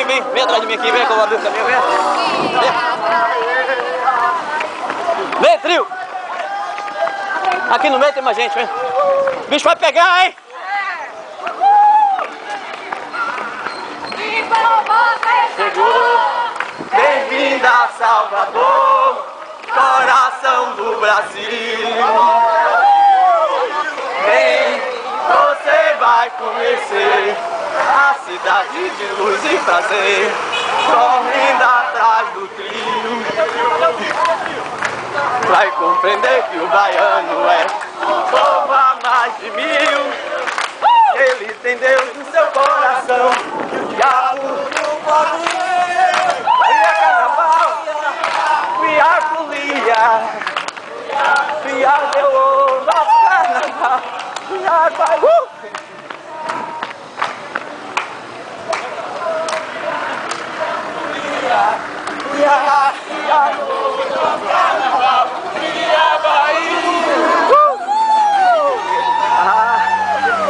Vem atrás de mim aqui, vem que eu vou abrir o caminho, vem. Vem, trio. Aqui no meio tem mais gente, vem. O bicho vai pegar, hein? Chegou, bem-vinda a Salvador, coração do Brasil. Vem, você vai conhecer a cidade de luz e prazer, correndo atrás do trio. Vai compreender que o baiano é um povo há mais de 1000. Ele tem Deus no seu coração, e o diabo não pode ver. Via carnaval, via folia, via meu ouro, carnaval, via vai.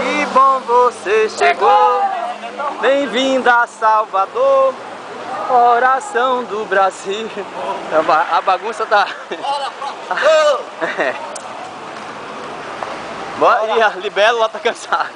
Que bom você chegou, bem-vinda a Salvador, coração do Brasil. A bagunça tá... E a libélula tá cansada.